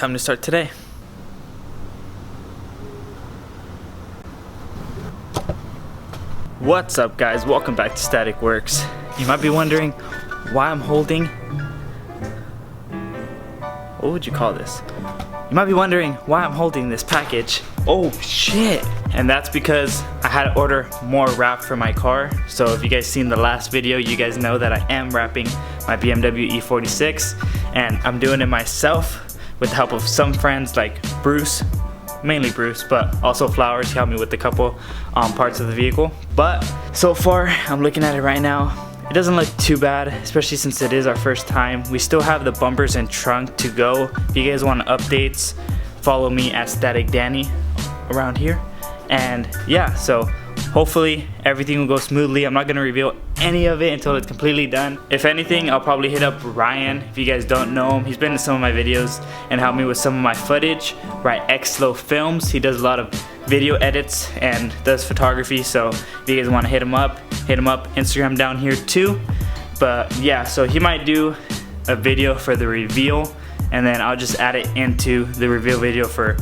time to start today. What's up, guys? Welcome back to Static Works. You might be wondering why I'm holding, what would you call this? You might be wondering why I'm holding this package. Oh shit! And that's because I had to order more wrap for my car. So if you guys seen the last video, you guys know that I am wrapping my BMW E46, and I'm doing it myself with the help of some friends like Bruce, mainly Bruce, but also Flowers. He helped me with a couple parts of the vehicle. But so far, I'm looking at it right now. It doesn't look too bad, especially since it is our first time. We still have the bumpers and trunk to go. If you guys want updates, follow me at Static Danny around here. And yeah, so hopefully everything will go smoothly. I'm not gonna reveal any of it until it's completely done. If anything, I'll probably hit up Ryan. If you guys don't know him, he's been in some of my videos and helped me with some of my footage. Right, Xlow Films. He does a lot of video edits and does photography. So if you guys want to hit him up. Instagram down here too. But yeah, so he might do a video for the reveal, and then I'll just add it into the reveal video for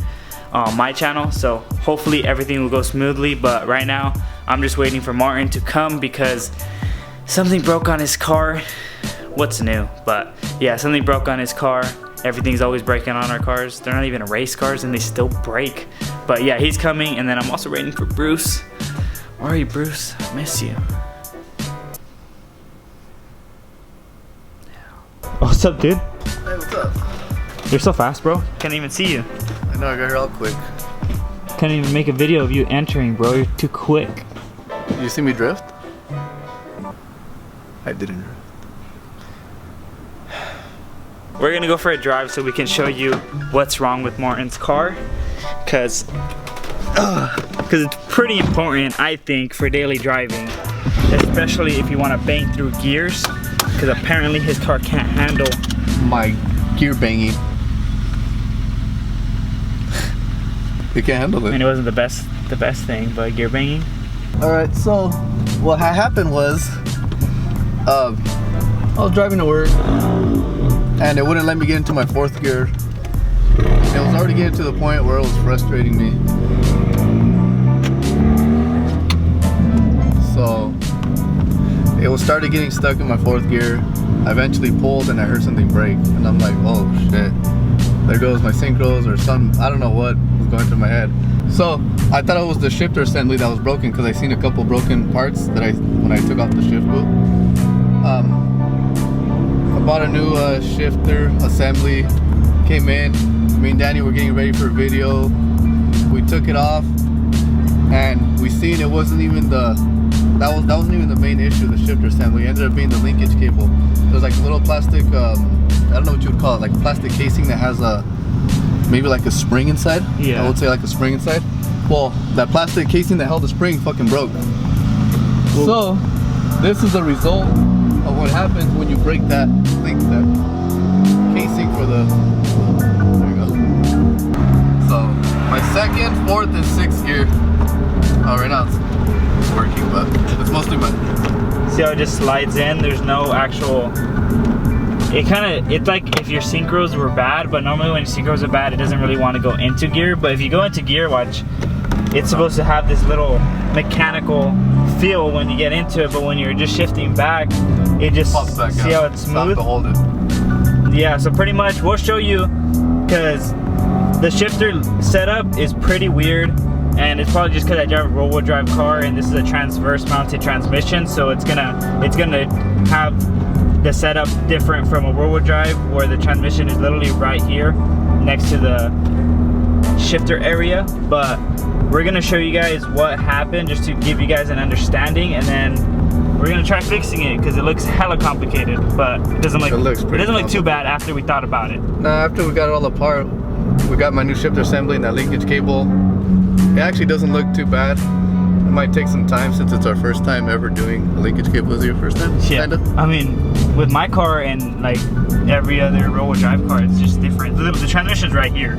my channel. So hopefully everything will go smoothly. But right now I'm just waiting for Martin to come because something broke on his car. What's new? But yeah, something broke on his car. Everything's always breaking on our cars. They're not even race cars and they still break. But yeah, he's coming, and then I'm also waiting for Bruce. Where are you, Bruce? I miss you. What's up, dude? Hey, what's up? You're so fast, bro. Can't even see you. I know, I got here all quick. Can't even make a video of you entering, bro. You're too quick. Did you see me drift? I didn't drift. We're gonna go for a drive so we can show you what's wrong with Martin's car, cause it's pretty important, I think, for daily driving, especially if you want to bang through gears, because apparently his car can't handle my gear banging. It can't handle it. I mean, it wasn't the best thing, but gear banging. All right, so what happened was, I was driving to work, and it wouldn't let me get into my fourth gear. It was already getting to the point where it was frustrating me. So it was started getting stuck in my fourth gear. I eventually pulled and I heard something break, and I'm like, oh shit, there goes my synchros or some, I don't know what was going through my head. So I thought it was the shifter assembly that was broken, because I seen a couple broken parts that when I took off the shift boot. I bought a new shifter assembly, came in, me and Danny were getting ready for a video. We took it off and we seen it wasn't even that wasn't even the main issue, the shifter assembly. It ended up being the linkage cable. There's like a little plastic, I don't know what you would call it, like a plastic casing that has maybe like a spring inside. Yeah. I would say like a spring inside. Well, that plastic casing that held the spring fucking broke. Whoa. So this is the result of what happens when you break that casing for the, there you go. So my second, fourth, and sixth gear, right now it's working, but it's mostly mine. See how it just slides in? There's no actual, it's like if your synchros were bad, but normally when your synchros are bad, it doesn't really want to go into gear. But if you go into gear, watch, it's supposed to have this little mechanical feel when you get into it, but when you're just shifting back, it just pops back see out. How it's smooth. To hold it. Yeah, so pretty much we'll show you, because the shifter setup is pretty weird, and it's probably just because I drive a rear-wheel drive car, and this is a transverse mounted transmission, so it's gonna have the setup different from a rear-wheel drive, where the transmission is literally right here next to the shifter area. But we're gonna show you guys what happened just to give you guys an understanding, and then we're gonna try fixing it because it looks hella complicated, but it doesn't look too bad after we thought about it. Now after we got it all apart, we got my new shifter assembly and that linkage cable. It actually doesn't look too bad. It might take some time since it's our first time ever doing a linkage cable. Is it your first time? Yeah. Kinda? I mean, with my car and like every other rear-wheel drive car, it's just different. The transmission's right here.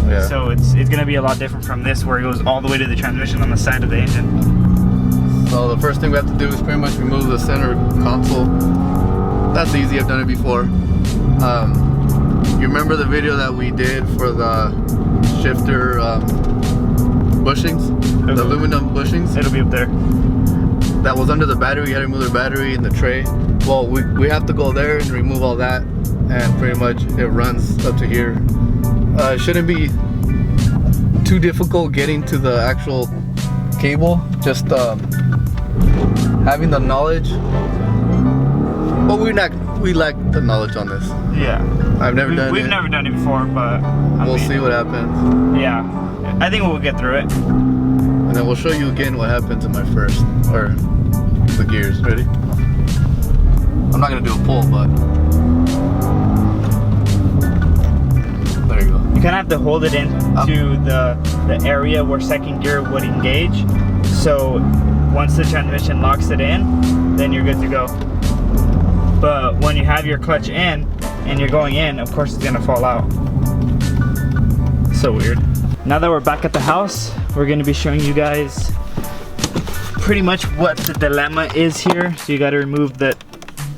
Yeah. So it's gonna be a lot different from this, where it goes all the way to the transmission on the side of the engine. So the first thing we have to do is pretty much remove the center console. That's easy, I've done it before. You remember the video that we did for the shifter bushings? The aluminum bushings? It'll be up there. That was under the battery. You had to remove the battery in the tray. Well, we have to go there and remove all that, and pretty much it runs up to here. It shouldn't be too difficult getting to the actual cable. Just having the knowledge. But we lack the knowledge on this. Yeah. I've never done it. We've never done it before, but we'll see what happens. Yeah. I think we'll get through it. And then we'll show you again what happens in my first, or the gears. Ready? I'm not gonna do a pull, but there you go. You kind of have to hold it into the area where second gear would engage. So once the transmission locks it in, then you're good to go. But when you have your clutch in and you're going in, of course it's gonna fall out. So weird. Now that we're back at the house, we're gonna be showing you guys pretty much what the dilemma is here. So you gotta remove the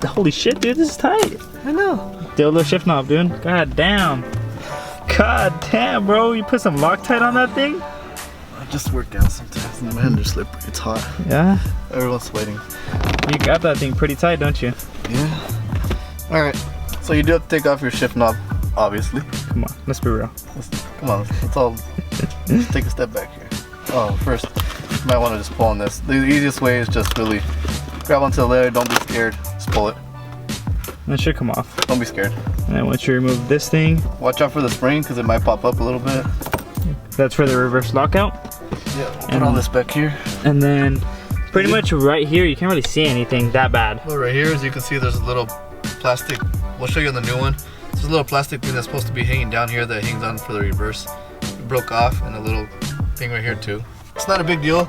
holy shit, dude, this is tight. I know. Dildo shift knob, dude. God damn. God damn, bro. You put some Loctite on that thing? I just work out sometimes. My hands are slippery. It's hot. Yeah? Everyone's sweating. You got that thing pretty tight, don't you? Yeah. Alright. So you do have to take off your shift knob, obviously. Come on, let's be real. Come on, let's all let's take a step back here. Oh, first, you might want to just pull on this. The easiest way is just really grab onto the layer, don't be scared, just pull it. That should come off. Don't be scared. And then once you remove this thing, watch out for the spring because it might pop up a little bit. that's for the reverse lockout. Yeah, put all this back here. And then pretty much right here, you can't really see anything that bad. Well, right here, as you can see, there's a little plastic. We'll show you on the new one. There's a little plastic thing that's supposed to be hanging down here that hangs on for the reverse. It broke off, and a little thing right here too. It's not a big deal.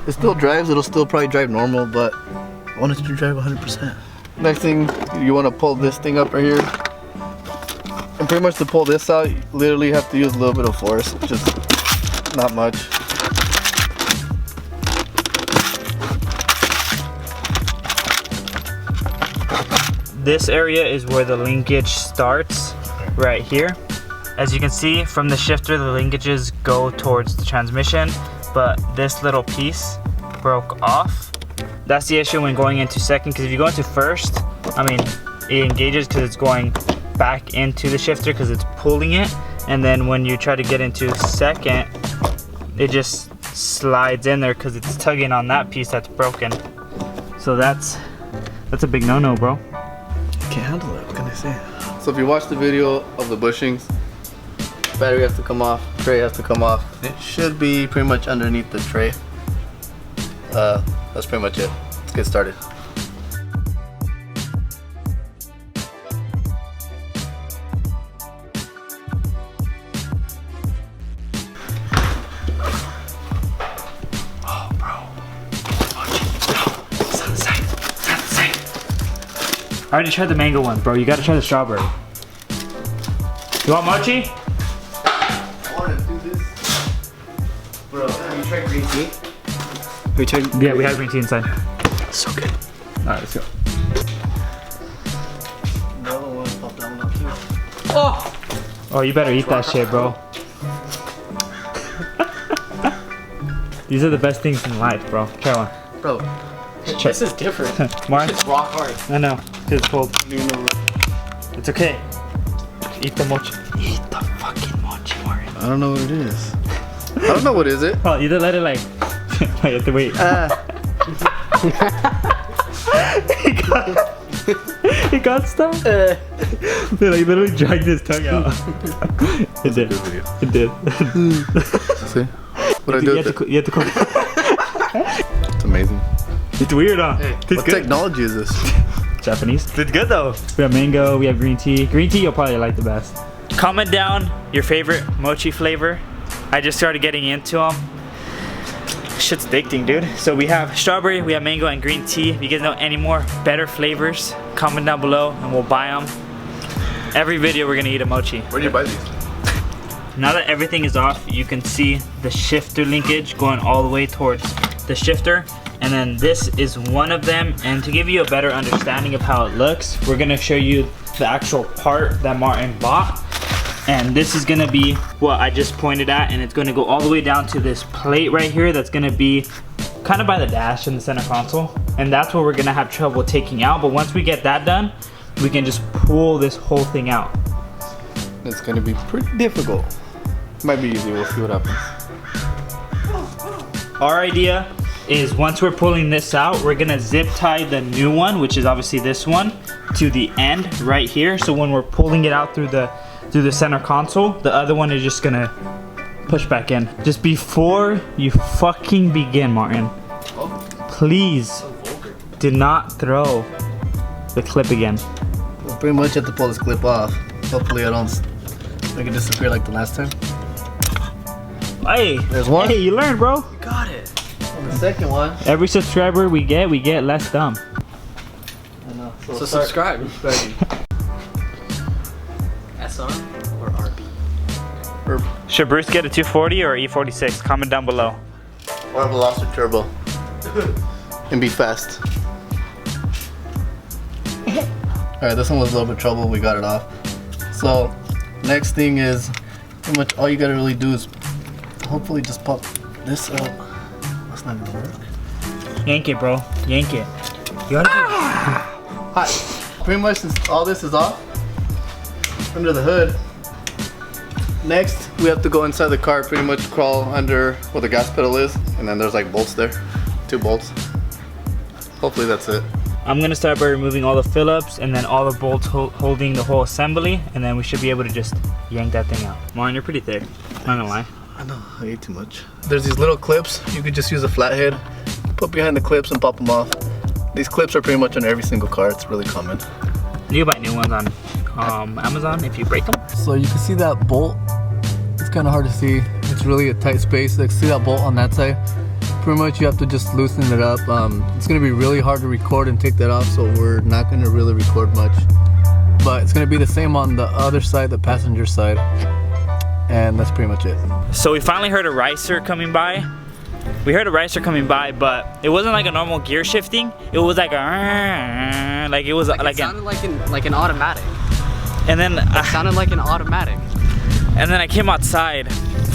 It still drives. It'll still probably drive normal, but I want it to drive 100%. Next thing, you want to pull this thing up right here. And pretty much to pull this out, you literally have to use a little bit of force, just not much. This area is where the linkage starts, right here. As you can see from the shifter, the linkages go towards the transmission, but this little piece broke off. That's the issue when going into second, because if you go into first, I mean, it engages because it's going back into the shifter because it's pulling it, and then when you try to get into second, it just slides in there because it's tugging on that piece that's broken. So that's a big no-no, bro. Can't handle it, what can I say? So if you watch the video of the bushings, battery has to come off, tray has to come off. It should be pretty much underneath the tray. That's pretty much it. Let's get started. Oh, bro. Sunset. I already tried the mango one, bro. You gotta try the strawberry. You want mochi? I want to do this. Bro, have you tried green tea? Yeah, we have green tea inside. So good. Alright, let's go. The other one, pop that one out too. Oh, you better eat that shit, bro. These are the best things in life, bro. Try one. Bro, This is different. Mark? It's rock hard. I know. It's cold. you know, It's okay. Eat the mochi. Eat the fucking mochi, Mark. I don't know what it is. I don't know what is it. Oh, either let it like. I have to wait. He got stuff. Dude, like literally dragged his tongue out. It did. It did. See? What I do? You have to cook. It's amazing. It's weird, huh? Hey, Tastes what good. technology is this? Japanese. It's good though. We have mango, we have green tea. Green tea you'll probably like the best. Comment down your favorite mochi flavor. I just started getting into them. Shit's addicting, dude. So we have strawberry, we have mango, and green tea. If you guys know any more better flavors, comment down below and we'll buy them. Every video we're gonna eat a mochi. Where do you buy these? Now that everything is off, you can see the shifter linkage going all the way towards the shifter. and then this is one of them. And to give you a better understanding of how it looks, we're gonna show you the actual part that Martin bought. And this is gonna be what I just pointed at, and it's gonna go all the way down to this plate right here that's gonna be kind of by the dash in the center console. And that's what we're gonna have trouble taking out. But once we get that done, we can just pull this whole thing out. It's gonna be pretty difficult. Might be easy, we'll see what happens. Our idea is once we're pulling this out, we're gonna zip tie the new one, which is obviously this one, to the end right here. So when we're pulling it out through the center console, the other one is just gonna push back in. Just before you fucking begin, Martin, please do not throw the clip again. We'll pretty much have to pull this clip off. Hopefully I don't make it disappear like the last time. Hey, there's one. Hey, you learned, bro. You got it. And the second one. Every subscriber we get less dumb. I know. So subscribe. Ready. SR or RB? Should Bruce get a 240 or E46? Comment down below. Or a Veloster turbo. And be fast. Alright, this one was a little bit trouble. We got it off. So, next thing is pretty much all you gotta really do is hopefully just pop this out. That's not gonna work. Yank it, bro. Yank it. You gotta Hi. Pretty much since all this is off under the hood. Next, we have to go inside the car, pretty much crawl under where the gas pedal is, and then there's like bolts there. 2 bolts. Hopefully that's it. I'm gonna start by removing all the Phillips and then all the bolts holding the whole assembly, and then we should be able to just yank that thing out. Martin, you're pretty thick. Not gonna lie. I know, I ate too much. There's these little clips. You could just use a flathead, put behind the clips and pop them off. These clips are pretty much on every single car. It's really common. You can buy new ones on Amazon if you break them. So you can see that bolt. It's kind of hard to see. It's really a tight space. Like, see that bolt on that side? Pretty much you have to just loosen it up. It's gonna be really hard to record and take that off, so we're not gonna really record much. But it's gonna be the same on the other side, the passenger side. And that's pretty much it. So we finally heard a ricer coming by. We heard a ricer coming by, but it wasn't like a normal gear shifting. It was like a, like it was Like like it sounded like an automatic. And then It sounded like an automatic. And then I came outside.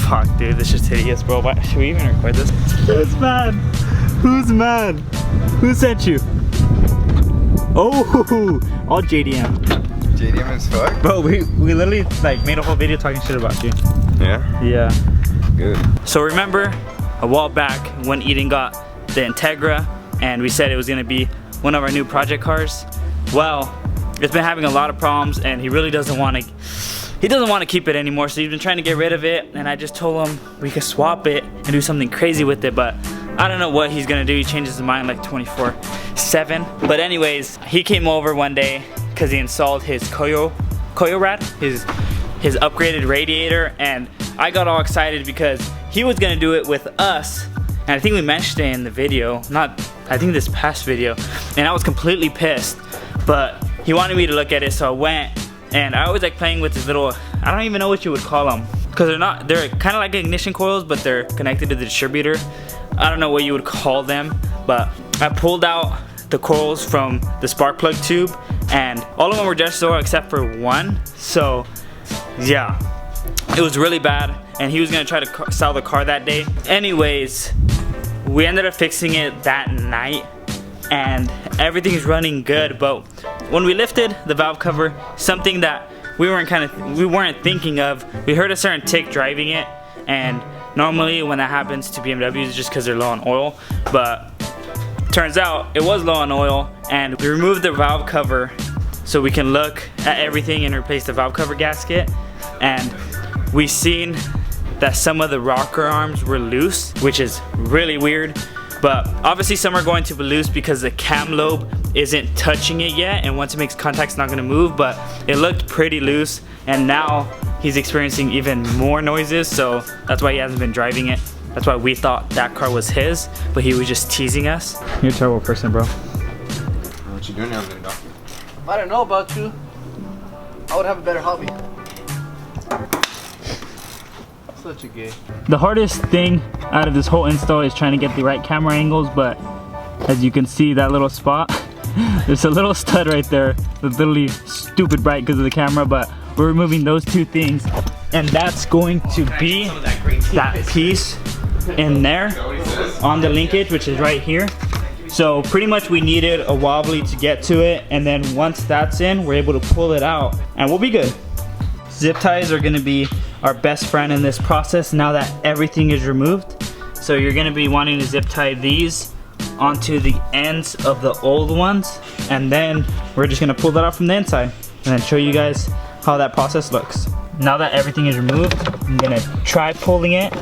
Fuck, dude, this is hideous, bro. Why, should we even record this? Who's mad? Who's mad? Who sent you? Oh, all JDM. JDM as fuck? Bro, we literally like made a whole video talking shit about you. Yeah? Yeah. Good. So remember a while back when Eden got the Integra and we said it was gonna be one of our new project cars? Well, it's been having a lot of problems and he really doesn't want to keep it anymore, so he's been trying to get rid of it, and I just told him we could swap it and do something crazy with it, but I don't know what he's gonna do. He changes his mind like 24/7. But anyways, he came over one day because he installed his Koyo Rad, his upgraded radiator, and I got all excited because he was gonna do it with us, and I think we mentioned it in the video, I think this past video, and I was completely pissed, but he wanted me to look at it, so I went. And I always like playing with this little, I don't even know what you would call them. Because they're kind of like ignition coils, but they're connected to the distributor. I don't know what you would call them, but I pulled out the coils from the spark plug tube, and all of them were just so except for one. So yeah, it was really bad, and he was gonna try to sell the car that day. Anyways, we ended up fixing it that night, and everything's running good, but when we lifted the valve cover, something that we weren't thinking of, we heard a certain tick driving it, and normally when that happens to BMWs it's just because they're low on oil, but turns out it was low on oil, and we removed the valve cover so we can look at everything and replace the valve cover gasket, and we seen that some of the rocker arms were loose, which is really weird. But obviously some are going to be loose because the cam lobe isn't touching it yet, and once it makes contact it's not going to move, but it looked pretty loose, and now he's experiencing even more noises, so that's why he hasn't been driving it. That's why we thought that car was his, but he was just teasing us. You're a terrible person, bro. What you doing now, then, dog? If I didn't know about you, I would have a better hobby. Such a gay. The hardest thing out of this whole install is trying to get the right camera angles, but As you can see, that little spot, there's a little stud right there that's literally stupid bright because of the camera, but we're removing those two things, and that's going to be that piece in there on the linkage, which is right here. So pretty much we needed a wobbly to get to it, and then once that's in, we're able to pull it out and we'll be good. Zip ties are gonna be our best friend in this process now that everything is removed. So you're gonna be wanting to zip tie these onto the ends of the old ones, and then we're just gonna pull that out from the inside and then show you guys how that process looks. Now that everything is removed, I'm gonna try pulling it.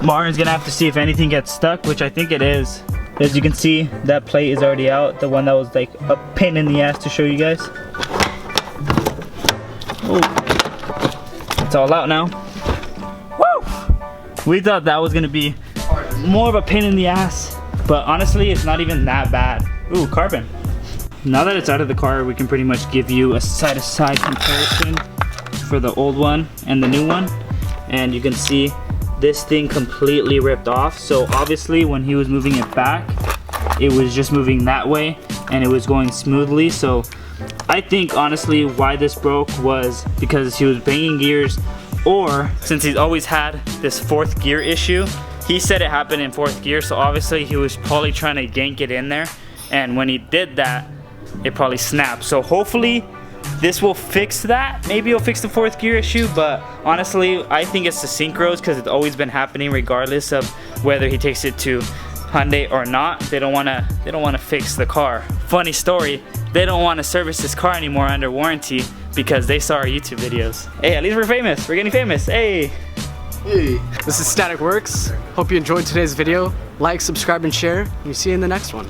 Martin's gonna have to see if anything gets stuck, which I think it is. As you can see, that plate is already out, the one that was like a pain in the ass to show you guys. Oh, it's all out now. Woo! We thought that was gonna be more of a pain in the ass, but honestly, it's not even that bad. Ooh, carbon. Now that it's out of the car, we can pretty much give you a side-to-side comparison for the old one and the new one. And you can see this thing completely ripped off. So obviously when he was moving it back, it was just moving that way and it was going smoothly. So I think honestly why this broke was because he was banging gears, or since he's always had this fourth gear issue, he said it happened in fourth gear. So obviously he was probably trying to yank it in there, and when he did that, it probably snapped. So hopefully this will fix that. Maybe it'll fix the fourth gear issue, but honestly, I think it's the synchros because it's always been happening regardless of whether he takes it to Hyundai or not. They don't want to fix the car. Funny story, they don't want to service this car anymore under warranty because they saw our YouTube videos. Hey, at least we're famous. We're getting famous. Hey. Hey. This is Static Works. Hope you enjoyed today's video. Like, subscribe, and share. And we'll see you in the next one.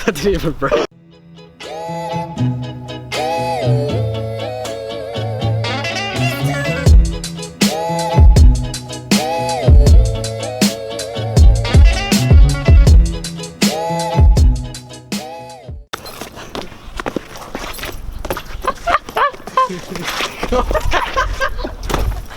That didn't even break.